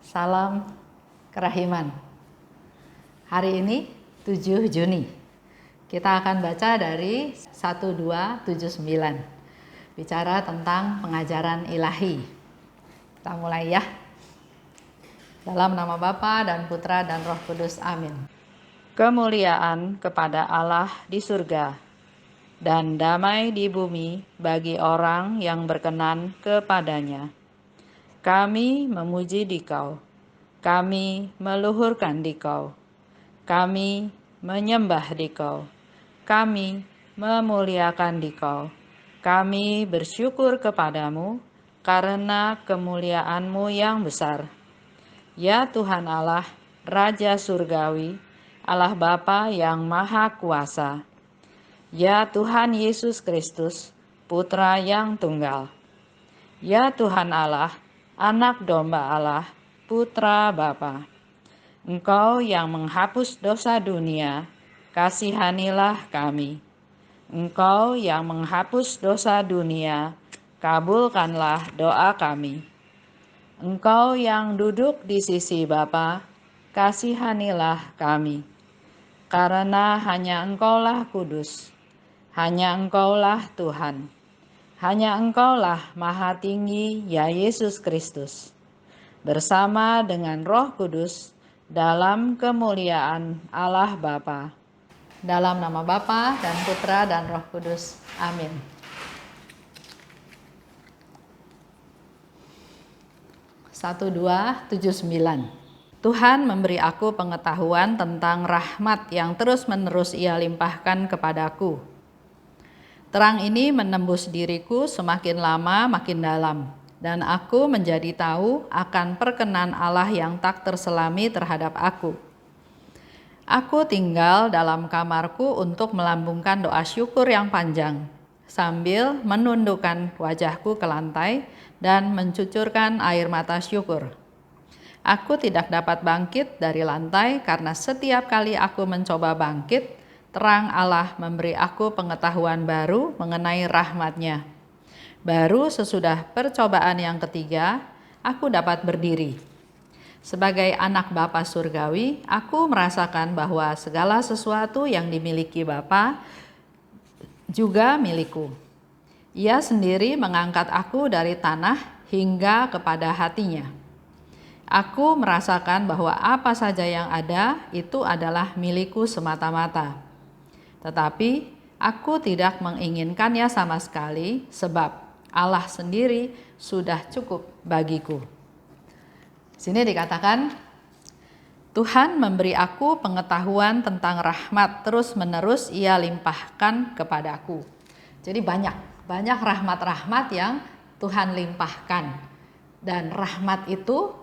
Salam kerahiman. Hari ini 7 Juni. Kita akan baca dari 1279. Bicara tentang pengajaran ilahi. Kita mulai ya. Dalam nama Bapa dan Putra dan Roh Kudus. Amin. Kemuliaan kepada Allah di surga dan damai di bumi bagi orang yang berkenan kepadanya. Kami memuji Dikau, kami meluhurkan Dikau, kami menyembah Dikau, kami memuliakan Dikau, kami bersyukur kepadamu karena kemuliaan-Mu yang besar. Ya Tuhan Allah, Raja Surgawi, Allah Bapa yang Maha Kuasa. Ya Tuhan Yesus Kristus, Putra yang Tunggal. Ya Tuhan Allah, Anak Domba Allah, Putra Bapa. Engkau yang menghapus dosa dunia, kasihanilah kami. Engkau yang menghapus dosa dunia, kabulkanlah doa kami. Engkau yang duduk di sisi Bapa, kasihanilah kami. Karena hanya Engkaulah kudus, hanya Engkaulah Tuhan. Hanya Engkaulah Maha Tinggi, ya Yesus Kristus, bersama dengan Roh Kudus dalam kemuliaan Allah Bapa. Dalam nama Bapa dan Putra dan Roh Kudus. Amin. Satu, 2, 7, 9. Tuhan memberi aku pengetahuan tentang rahmat yang terus-menerus Ia limpahkan kepadaku. Terang ini menembus diriku semakin lama makin dalam, dan aku menjadi tahu akan perkenan Allah yang tak terselami terhadap aku. Aku tinggal dalam kamarku untuk melambungkan doa syukur yang panjang, sambil menundukkan wajahku ke lantai dan mencucurkan air mata syukur. Aku tidak dapat bangkit dari lantai karena setiap kali aku mencoba bangkit, terang Allah memberi aku pengetahuan baru mengenai rahmat-Nya. Baru sesudah percobaan yang ketiga, aku dapat berdiri. Sebagai anak Bapa surgawi, aku merasakan bahwa segala sesuatu yang dimiliki Bapa juga milikku. Ia sendiri mengangkat aku dari tanah hingga kepada hati-Nya. Aku merasakan bahwa apa saja yang ada itu adalah milikku semata-mata. Tetapi aku tidak menginginkannya sama sekali, sebab Allah sendiri sudah cukup bagiku. Sini dikatakan, Tuhan memberi aku pengetahuan tentang rahmat terus-menerus Ia limpahkan kepadaku. Jadi banyak rahmat-rahmat yang Tuhan limpahkan. Dan rahmat itu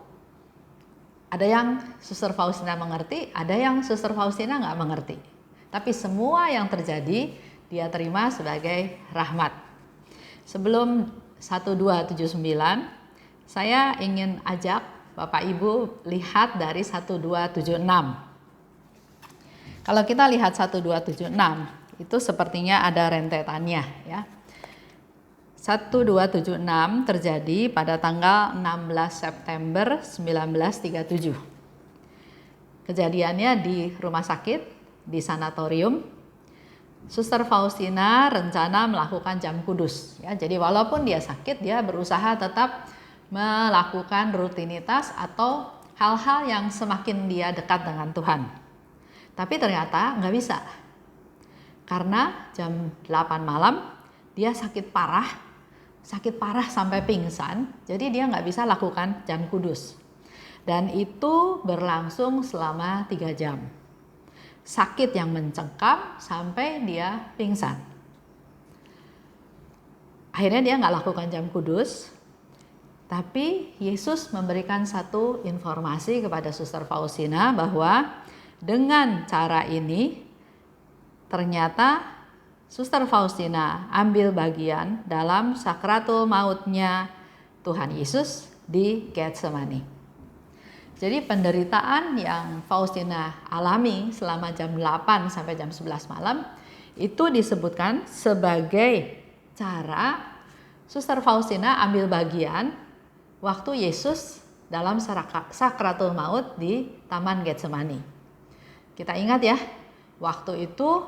ada yang Suster Faustina mengerti, ada yang Suster Faustina nggak mengerti. Tapi semua yang terjadi dia terima sebagai rahmat. Sebelum 1279, saya ingin ajak Bapak Ibu lihat dari 1276. Kalau kita lihat 1276, itu sepertinya ada rentetannya ya. 1276 terjadi pada tanggal 16 September 1937. Kejadiannya di rumah sakit, di sanatorium. Suster Faustina rencana melakukan jam kudus ya. Jadi walaupun dia sakit, dia berusaha tetap melakukan rutinitas atau hal-hal yang semakin dia dekat dengan Tuhan. Tapi ternyata nggak bisa. Karena jam 8 malam dia sakit parah sampai pingsan. Jadi dia nggak bisa lakukan jam kudus. Dan itu berlangsung selama 3 jam. Sakit yang mencengkam sampai dia pingsan. Akhirnya dia nggak lakukan jam kudus, tapi Yesus memberikan satu informasi kepada Suster Faustina bahwa dengan cara ini ternyata Suster Faustina ambil bagian dalam sakratul mautnya Tuhan Yesus di Getsemani. Jadi penderitaan yang Faustina alami selama jam 8 sampai jam 11 malam itu disebutkan sebagai cara Suster Faustina ambil bagian waktu Yesus dalam sakratul maut di Taman Getsemani. Kita ingat ya, waktu itu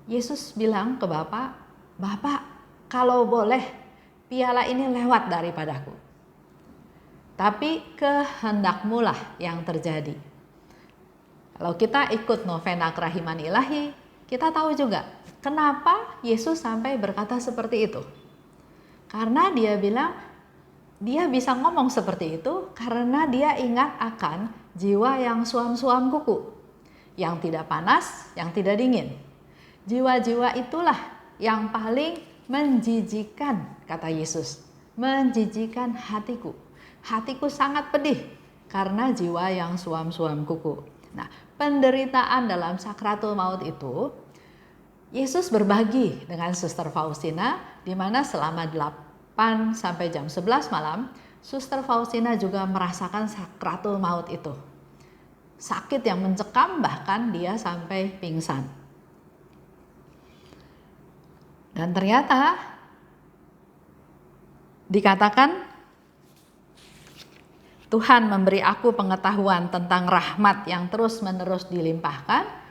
Yesus bilang ke Bapa, "Bapa, kalau boleh piala ini lewat daripadaku. Tapi kehendakmu lah yang terjadi." Kalau kita ikut novena kerahiman ilahi, kita tahu juga kenapa Yesus sampai berkata seperti itu. Karena dia bilang, dia bisa ngomong seperti itu karena dia ingat akan jiwa yang suam-suam kuku, yang tidak panas, yang tidak dingin. Jiwa-jiwa itulah yang paling menjijikan, kata Yesus. Menjijikan hatiku. Hatiku sangat pedih karena jiwa yang suam-suam kuku. Nah, penderitaan dalam sakratul maut itu Yesus berbagi dengan Suster Faustina, di mana selama 8 sampai jam 11 malam, Suster Faustina juga merasakan sakratul maut itu. Sakit yang mencekam, bahkan dia sampai pingsan. Dan ternyata dikatakan Tuhan memberi aku pengetahuan tentang rahmat yang terus-menerus dilimpahkan.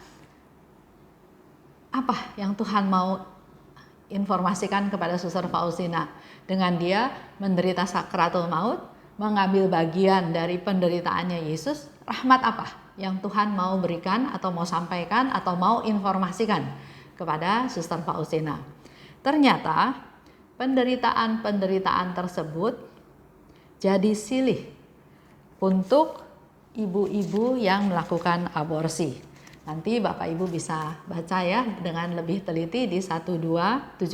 Apa yang Tuhan mau informasikan kepada Suster Faustina dengan dia menderita sakratul maut, mengambil bagian dari penderitaannya Yesus? Rahmat apa yang Tuhan mau berikan atau mau sampaikan atau mau informasikan kepada Suster Faustina? Ternyata penderitaan-penderitaan tersebut jadi silih untuk ibu-ibu yang melakukan aborsi. Nanti Bapak Ibu bisa baca ya dengan lebih teliti di 1276.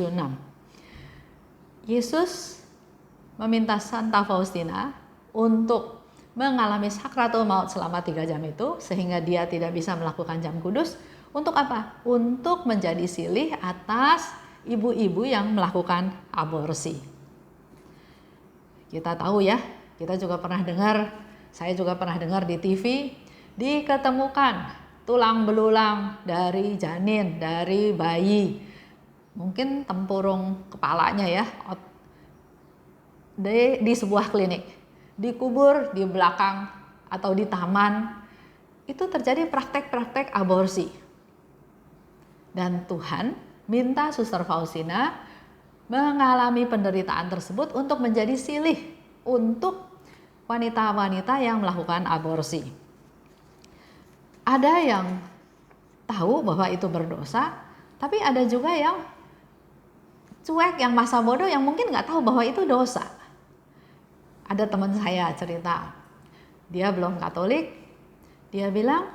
Yesus meminta Santa Faustina untuk mengalami sakratul maut selama 3 jam itu, sehingga dia tidak bisa melakukan jam kudus. Untuk apa? Untuk menjadi silih atas ibu-ibu yang melakukan aborsi. Kita tahu ya, kita juga pernah dengar, saya juga pernah dengar di TV, diketemukan tulang belulang dari janin, dari bayi, mungkin tempurung kepalanya ya, di sebuah klinik, dikubur di belakang atau di taman. Itu terjadi praktek-praktek aborsi. Dan Tuhan minta Suster Faustina mengalami penderitaan tersebut untuk menjadi silih untuk wanita-wanita yang melakukan aborsi. Ada yang tahu bahwa itu berdosa, tapi ada juga yang cuek, yang masa bodoh, yang mungkin nggak tahu bahwa itu dosa. Ada teman saya cerita, dia belum Katolik, dia bilang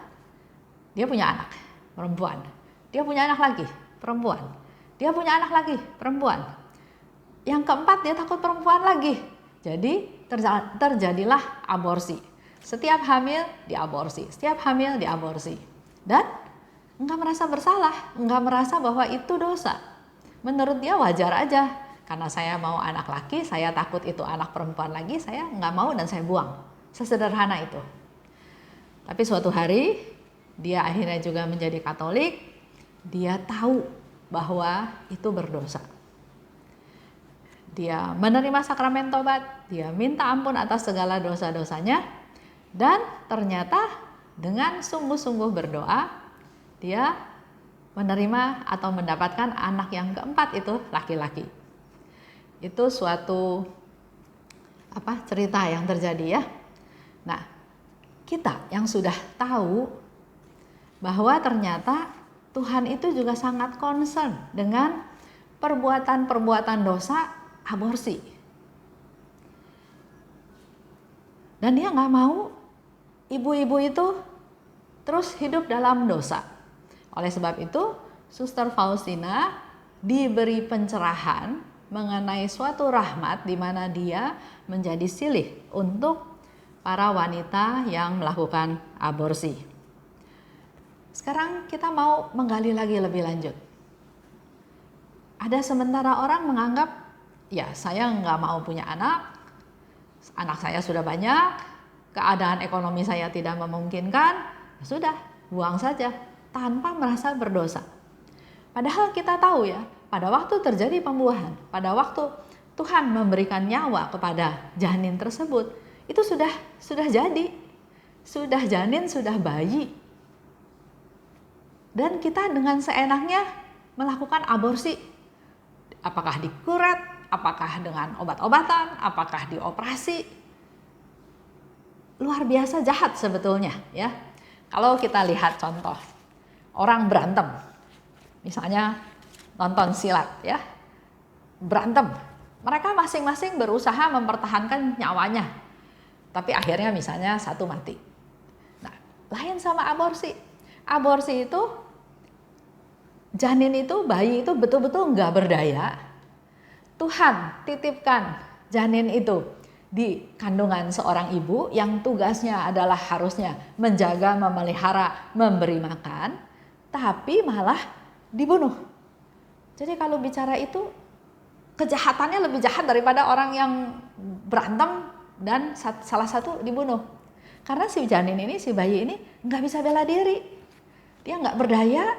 dia punya anak perempuan, dia punya anak lagi perempuan, dia punya anak lagi perempuan, yang keempat dia takut perempuan lagi, jadi terjadilah aborsi. Setiap hamil diaborsi, setiap hamil diaborsi. Dan enggak merasa bersalah, enggak merasa bahwa itu dosa. Menurut dia wajar aja. Karena saya mau anak laki, saya takut itu anak perempuan lagi, saya enggak mau dan saya buang. Sesederhana itu. Tapi suatu hari, dia akhirnya juga menjadi Katolik, dia tahu bahwa itu berdosa. Dia menerima sakramen tobat, dia minta ampun atas segala dosa-dosanya. Dan ternyata dengan sungguh-sungguh berdoa, dia menerima atau mendapatkan anak yang keempat itu laki-laki. Itu suatu cerita yang terjadi ya. Nah, kita yang sudah tahu bahwa ternyata Tuhan itu juga sangat concern dengan perbuatan-perbuatan dosa aborsi. Dan dia nggak mau ibu-ibu itu terus hidup dalam dosa. Oleh sebab itu, Suster Faustina diberi pencerahan mengenai suatu rahmat di mana dia menjadi silih untuk para wanita yang melakukan aborsi. Sekarang kita mau menggali lagi lebih lanjut. Ada sementara orang menganggap, ya saya nggak mau punya anak saya sudah banyak, keadaan ekonomi saya tidak memungkinkan, sudah buang saja tanpa merasa berdosa. Padahal kita tahu ya, pada waktu terjadi pembuahan, pada waktu Tuhan memberikan nyawa kepada janin tersebut, itu sudah jadi, sudah janin, sudah bayi. Dan kita dengan seenaknya melakukan aborsi. Apakah dikuret, apakah dengan obat-obatan, apakah dioperasi. Luar biasa jahat sebetulnya ya. Kalau kita lihat contoh orang berantem, misalnya nonton silat ya, berantem, mereka masing-masing berusaha mempertahankan nyawanya, tapi akhirnya misalnya satu mati. Nah, lain sama aborsi. Aborsi itu janin itu, bayi itu betul-betul nggak berdaya. Tuhan titipkan janin itu di kandungan seorang ibu yang tugasnya adalah harusnya menjaga, memelihara, memberi makan, tapi malah dibunuh. Jadi kalau bicara itu, kejahatannya lebih jahat daripada orang yang berantem dan salah satu dibunuh. Karena si janin ini, si bayi ini nggak bisa bela diri. Dia nggak berdaya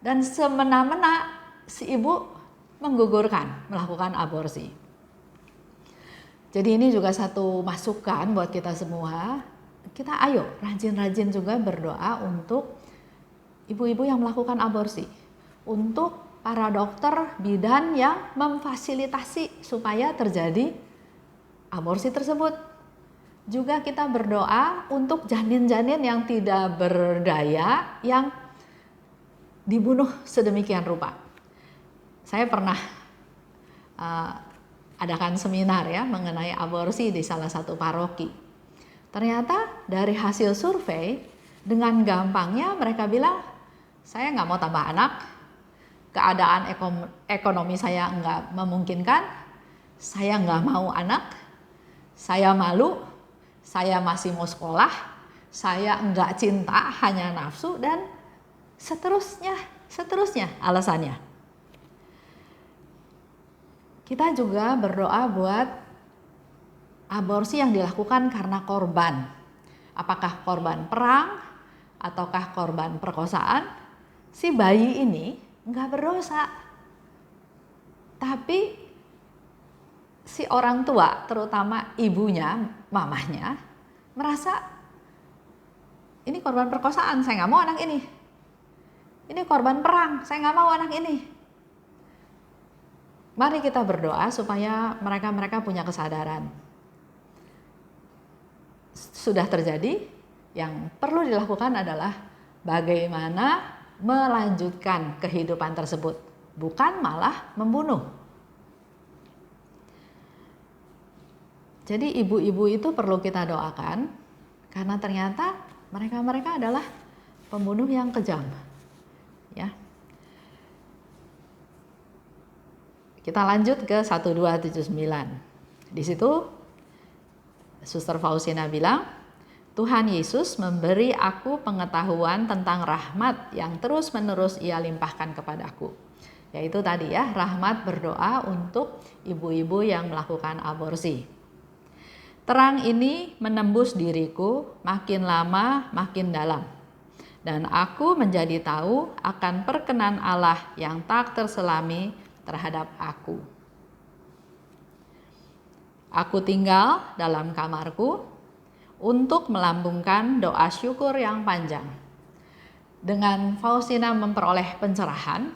dan semena-mena si ibu menggugurkan, melakukan aborsi. Jadi ini juga satu masukan buat kita semua. Kita ayo rajin-rajin juga berdoa untuk ibu-ibu yang melakukan aborsi. Untuk para dokter bidan yang memfasilitasi supaya terjadi aborsi tersebut. Juga kita berdoa untuk janin-janin yang tidak berdaya yang dibunuh sedemikian rupa. Saya pernah adakan seminar ya mengenai aborsi di salah satu paroki. Ternyata dari hasil survei dengan gampangnya mereka bilang, saya nggak mau tambah anak, keadaan ekonomi saya nggak memungkinkan, saya nggak mau anak, saya malu, saya masih mau sekolah, saya nggak cinta, hanya nafsu, dan seterusnya alasannya. Kita juga berdoa buat aborsi yang dilakukan karena korban. Apakah korban perang ataukah korban perkosaan? Si bayi ini nggak berdosa. Tapi si orang tua, terutama ibunya, mamahnya, merasa ini korban perkosaan, saya nggak mau anak ini. Ini korban perang, saya nggak mau anak ini. Mari kita berdoa supaya mereka punya kesadaran. Sudah terjadi, yang perlu dilakukan adalah bagaimana melanjutkan kehidupan tersebut, bukan malah membunuh. Jadi ibu-ibu itu perlu kita doakan, karena ternyata mereka adalah pembunuh yang kejam. Ya. Kita lanjut ke 1279. Di situ Suster Faustina bilang, Tuhan Yesus memberi aku pengetahuan tentang rahmat yang terus-menerus Ia limpahkan kepadaku. Yaitu tadi ya, rahmat berdoa untuk ibu-ibu yang melakukan aborsi. Terang ini menembus diriku makin lama makin dalam. Dan aku menjadi tahu akan perkenan Allah yang tak terselami terhadap aku. Aku tinggal dalam kamarku untuk melambungkan doa syukur yang panjang. Dengan Faustina memperoleh pencerahan,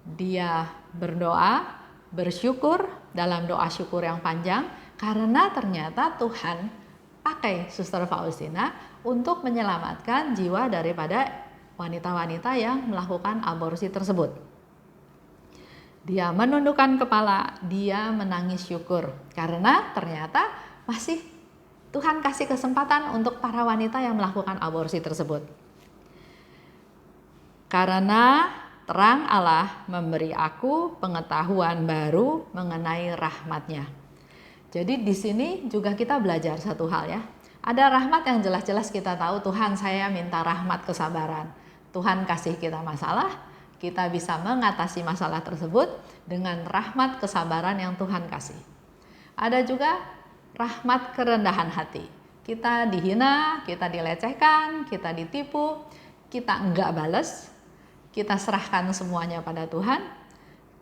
dia berdoa, bersyukur dalam doa syukur yang panjang, karena ternyata Tuhan pakai Suster Faustina untuk menyelamatkan jiwa daripada wanita-wanita yang melakukan aborsi tersebut. Dia menundukkan kepala, dia menangis syukur karena ternyata masih Tuhan kasih kesempatan untuk para wanita yang melakukan aborsi tersebut. Karena terang Allah memberi aku pengetahuan baru mengenai rahmat-Nya. Jadi di sini juga kita belajar satu hal ya. Ada rahmat yang jelas-jelas kita tahu, Tuhan saya minta rahmat kesabaran. Tuhan kasih kita masalah, kita bisa mengatasi masalah tersebut dengan rahmat kesabaran yang Tuhan kasih. Ada juga rahmat kerendahan hati. Kita dihina, kita dilecehkan, kita ditipu, kita enggak balas, kita serahkan semuanya pada Tuhan,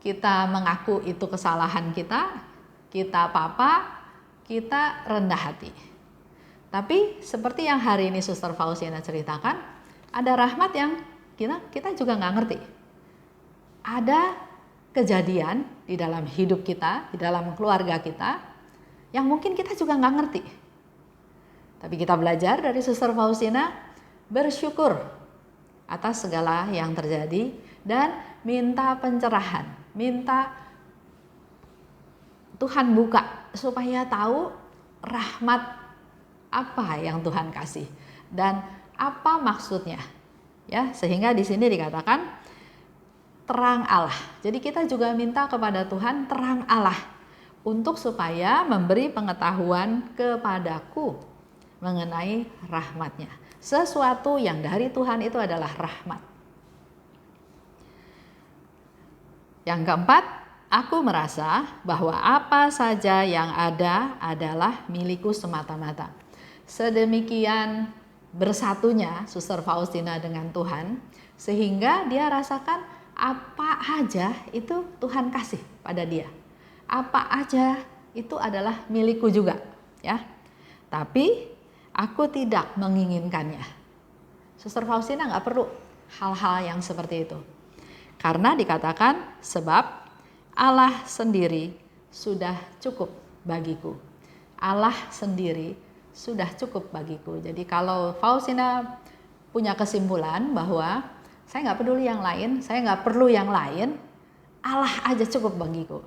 kita mengaku itu kesalahan kita apa-apa, kita rendah hati. Tapi seperti yang hari ini Suster Faustina ceritakan, ada rahmat yang kita juga nggak ngerti. Ada kejadian di dalam hidup kita, di dalam keluarga kita, yang mungkin kita juga nggak ngerti. Tapi kita belajar dari Suster Faustina, bersyukur atas segala yang terjadi dan minta pencerahan, minta Tuhan buka supaya tahu rahmat apa yang Tuhan kasih dan apa maksudnya. Ya, sehingga di sini dikatakan terang Allah. Jadi kita juga minta kepada Tuhan terang Allah untuk supaya memberi pengetahuan kepadaku mengenai rahmatnya. Sesuatu yang dari Tuhan itu adalah rahmat. Yang keempat, aku merasa bahwa apa saja yang ada adalah milikku semata-mata. Sedemikian bersatunya Suster Faustina dengan Tuhan, sehingga dia rasakan apa aja itu Tuhan kasih pada dia. Apa aja itu adalah milikku juga, ya. Tapi aku tidak menginginkannya. Suster Faustina nggak perlu hal-hal yang seperti itu. Karena dikatakan sebab Allah sendiri sudah cukup bagiku. Allah sendiri sudah cukup bagiku. Jadi kalau Faustina punya kesimpulan bahwa saya nggak peduli yang lain, saya nggak perlu yang lain, Allah aja cukup bagiku.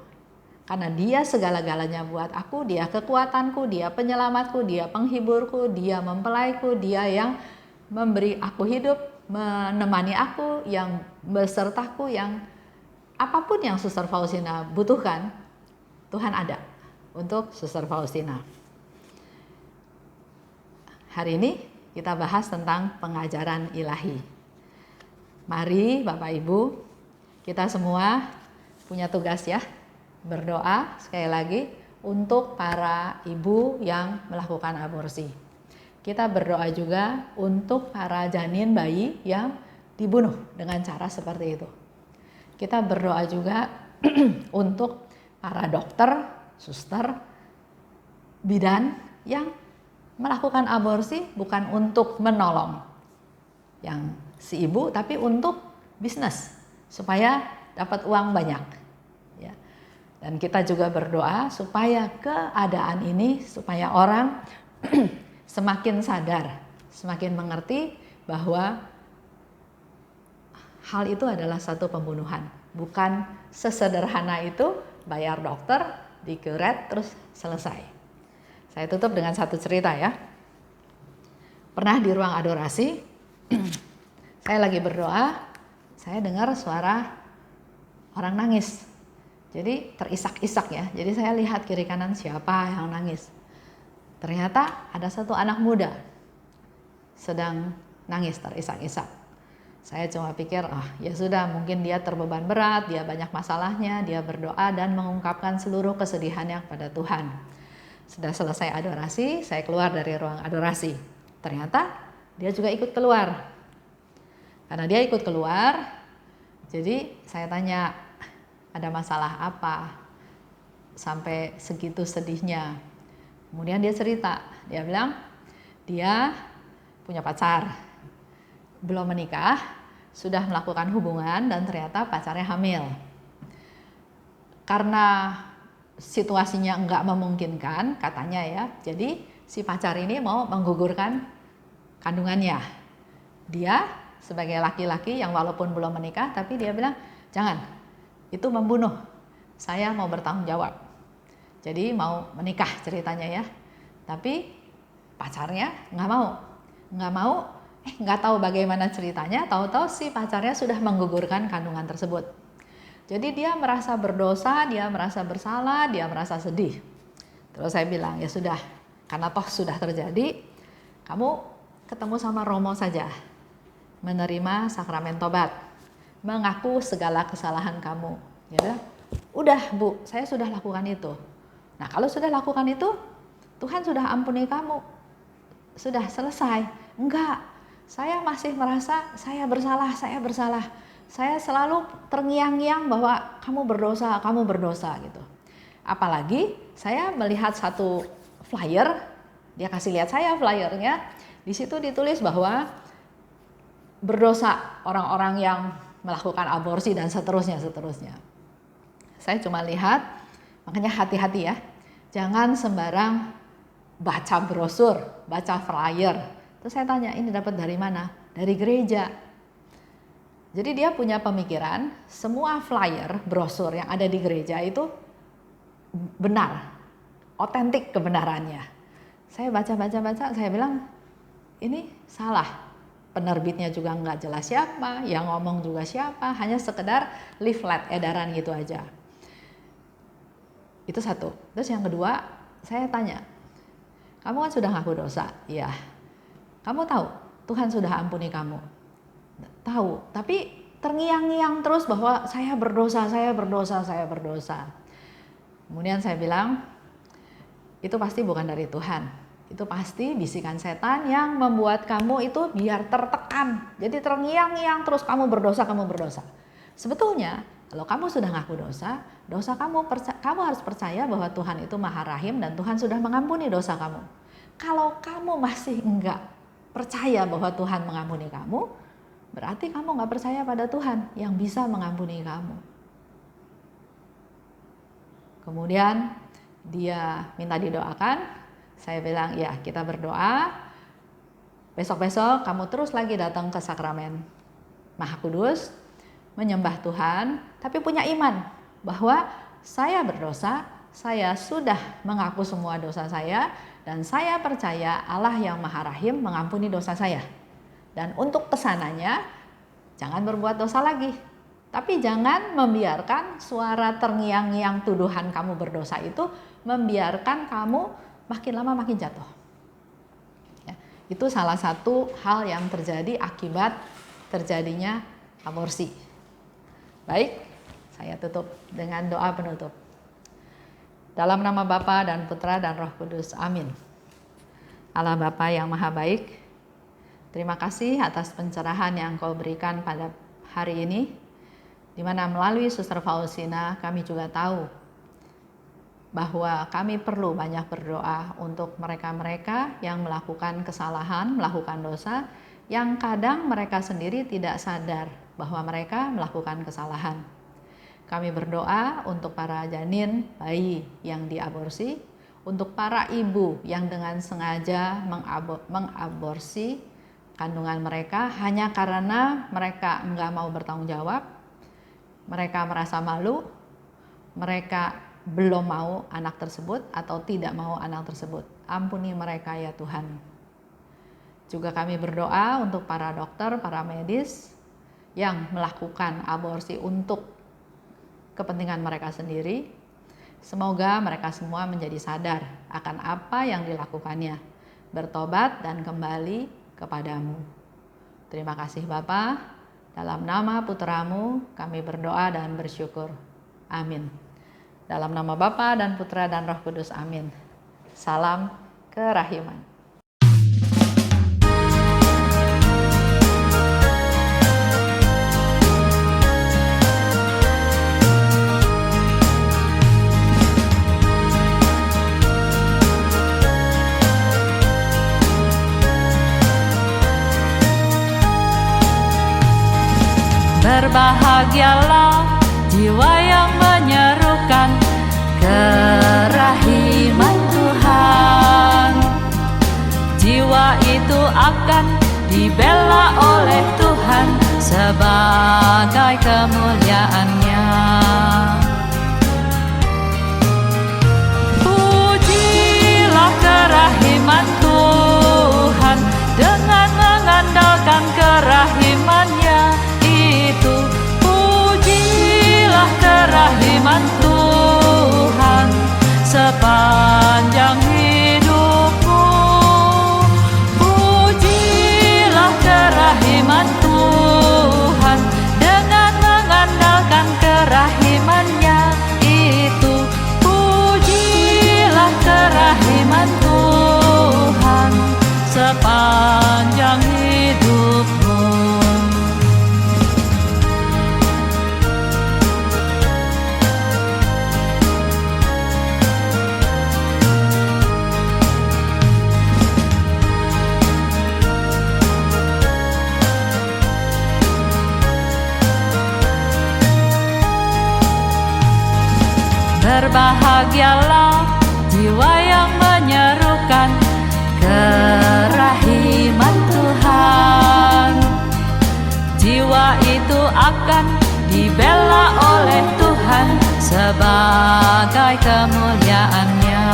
Karena dia segala-galanya buat aku, dia kekuatanku, dia penyelamatku, dia penghiburku, dia mempelaiku, dia yang memberi aku hidup, menemani aku, yang besertaku, yang apapun yang Suster Faustina butuhkan, Tuhan ada untuk Suster Faustina. Hari ini kita bahas tentang pengajaran ilahi. Mari Bapak Ibu, kita semua punya tugas ya, berdoa sekali lagi untuk para ibu yang melakukan aborsi. Kita berdoa juga untuk para janin bayi yang dibunuh dengan cara seperti itu. Kita berdoa juga untuk para dokter, suster, bidan yang melakukan aborsi bukan untuk menolong yang si ibu, tapi untuk bisnis supaya dapat uang banyak. Ya. Dan kita juga berdoa supaya keadaan ini, supaya orang semakin sadar, semakin mengerti bahwa hal itu adalah satu pembunuhan. Bukan sesederhana itu bayar dokter, dikeret, terus selesai. Saya tutup dengan satu cerita ya. Pernah di ruang adorasi, saya lagi berdoa, saya dengar suara orang nangis. Jadi terisak-isak ya. Jadi saya lihat kiri kanan siapa yang nangis. Ternyata ada satu anak muda sedang nangis terisak-isak. Saya cuma pikir, ya sudah, mungkin dia terbeban berat, dia banyak masalahnya, dia berdoa dan mengungkapkan seluruh kesedihannya kepada Tuhan. Sudah selesai adorasi, saya keluar dari ruang adorasi. Ternyata dia juga ikut keluar. Karena dia ikut keluar, jadi saya tanya, ada masalah apa? Sampai segitu sedihnya. Kemudian dia cerita, dia bilang, dia punya pacar, belum menikah, sudah melakukan hubungan dan ternyata pacarnya hamil. Karena situasinya enggak memungkinkan katanya ya, jadi si pacar ini mau menggugurkan kandungannya. Dia sebagai laki-laki yang walaupun belum menikah, tapi dia bilang, jangan, itu membunuh, saya mau bertanggung jawab. Jadi mau menikah ceritanya ya, tapi pacarnya nggak mau, nggak tahu bagaimana ceritanya, tahu-tahu si pacarnya sudah menggugurkan kandungan tersebut. Jadi dia merasa berdosa, dia merasa bersalah, dia merasa sedih. Terus saya bilang, ya sudah, karena toh sudah terjadi, kamu ketemu sama Romo saja, menerima sakramen tobat, mengaku segala kesalahan kamu. Ya, udah Bu, saya sudah lakukan itu. Nah kalau sudah lakukan itu, Tuhan sudah ampuni kamu, sudah selesai. Enggak, saya masih merasa saya bersalah. Saya selalu terngiang-ngiang bahwa kamu berdosa gitu. Apalagi saya melihat satu flyer Dia kasih lihat saya flyernya, di situ ditulis bahwa berdosa orang-orang yang melakukan aborsi dan seterusnya. Saya cuma lihat, makanya hati-hati ya, jangan sembarang baca brosur, baca flyer. Terus saya tanya, ini dapat dari mana? Dari gereja. Jadi dia punya pemikiran, semua flyer, brosur yang ada di gereja itu benar, otentik kebenarannya. Saya baca, saya bilang, ini salah. Penerbitnya juga nggak jelas siapa, yang ngomong juga siapa, hanya sekedar leaflet, edaran gitu aja. Itu satu. Terus yang kedua, saya tanya, kamu kan sudah ngaku dosa? Iya. Kamu tahu Tuhan sudah ampuni kamu? Tahu, tapi terngiang-ngiang terus bahwa saya berdosa. Kemudian saya bilang, itu pasti bukan dari Tuhan. Itu pasti bisikan setan yang membuat kamu itu biar tertekan. Jadi terngiang-ngiang terus kamu berdosa. Sebetulnya kalau kamu sudah ngaku dosa kamu harus percaya bahwa Tuhan itu Maha Rahim dan Tuhan sudah mengampuni dosa kamu. Kalau kamu masih enggak percaya bahwa Tuhan mengampuni kamu, berarti kamu enggak percaya pada Tuhan yang bisa mengampuni kamu. Kemudian dia minta didoakan. Saya bilang, ya kita berdoa, besok-besok kamu terus lagi datang ke sakramen Maha Kudus, menyembah Tuhan, tapi punya iman bahwa saya berdosa, saya sudah mengaku semua dosa saya, dan saya percaya Allah yang Maha Rahim mengampuni dosa saya. Dan untuk kesananya, jangan berbuat dosa lagi. Tapi jangan membiarkan suara terngiang-ngiang tuduhan kamu berdosa itu membiarkan kamu makin lama makin jatuh. Ya, itu salah satu hal yang terjadi akibat terjadinya aborsi. Baik, saya tutup dengan doa penutup. Dalam nama Bapa dan Putra dan Roh Kudus. Amin. Allah Bapa yang Maha Baik, terima kasih atas pencerahan yang Kau berikan pada hari ini, di mana melalui Suster Faustina kami juga tahu bahwa kami perlu banyak berdoa untuk mereka-mereka yang melakukan kesalahan, melakukan dosa, yang kadang mereka sendiri tidak sadar bahwa mereka melakukan kesalahan. Kami berdoa untuk para janin, bayi yang diaborsi, untuk para ibu yang dengan sengaja mengaborsi kandungan mereka hanya karena mereka enggak mau bertanggung jawab, mereka merasa malu, mereka belum mau anak tersebut atau tidak mau anak tersebut. Ampuni mereka ya Tuhan. Juga kami berdoa untuk para dokter, para medis yang melakukan aborsi untuk kepentingan mereka sendiri. Semoga mereka semua menjadi sadar akan apa yang dilakukannya, bertobat dan kembali kepadamu. Terima kasih Bapa. Dalam nama Putramu kami berdoa dan bersyukur. Amin. Dalam nama Bapa dan Putra dan Roh Kudus. Amin. Salam kerahiman. Berbahagialah jiwa yang menyerukan kerahiman Tuhan. Jiwa itu akan dibela oleh Tuhan sebagai kemuliaan-Nya. Pujilah kerahiman Tuhan dengan mengandalkan kerahiman-Nya itu. Pujilah kerahiman Tuhan sepanjang hidupmu. Pujilah kerahiman Tuhan dengan mengandalkan kerahiman-Nya itu. Pujilah kerahiman Tuhan Berbahagialah jiwa yang menyerukan kerahiman Tuhan. Jiwa itu akan dibela oleh Tuhan sebagai kemuliaan-Nya.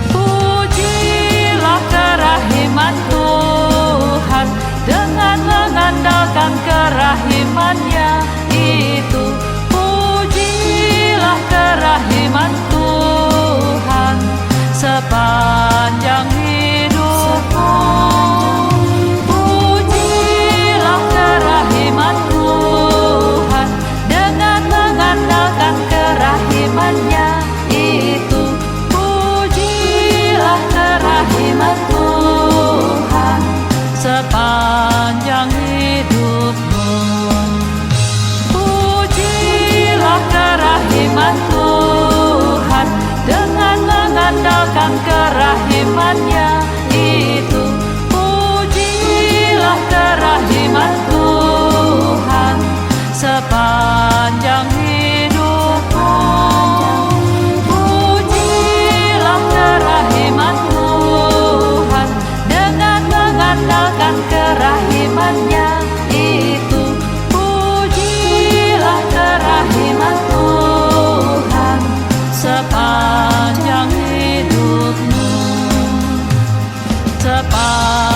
Pujilah kerahiman Tuhan dengan mengandalkan kerahiman-Nya itu. Pujilah kerahiman Tuhan sepanjang hidupmu. Pujilah kerahiman Tuhan dengan mengandalkan kerahiman-Nya itu. Pujilah kerahiman Tuhan sepanjang hidupmu. Pujilah kerahiman Tuhan dengan mengandalkan kerahiman-Nya itu. Pujilah kerahiman Tuhan sepanjang hidupmu. Pujilah kerahiman Tuhan dengan mengandalkan kerahiman-Nya itu. Pujilah kerahiman Tuhan sepanjang hidupmu. Sepanjang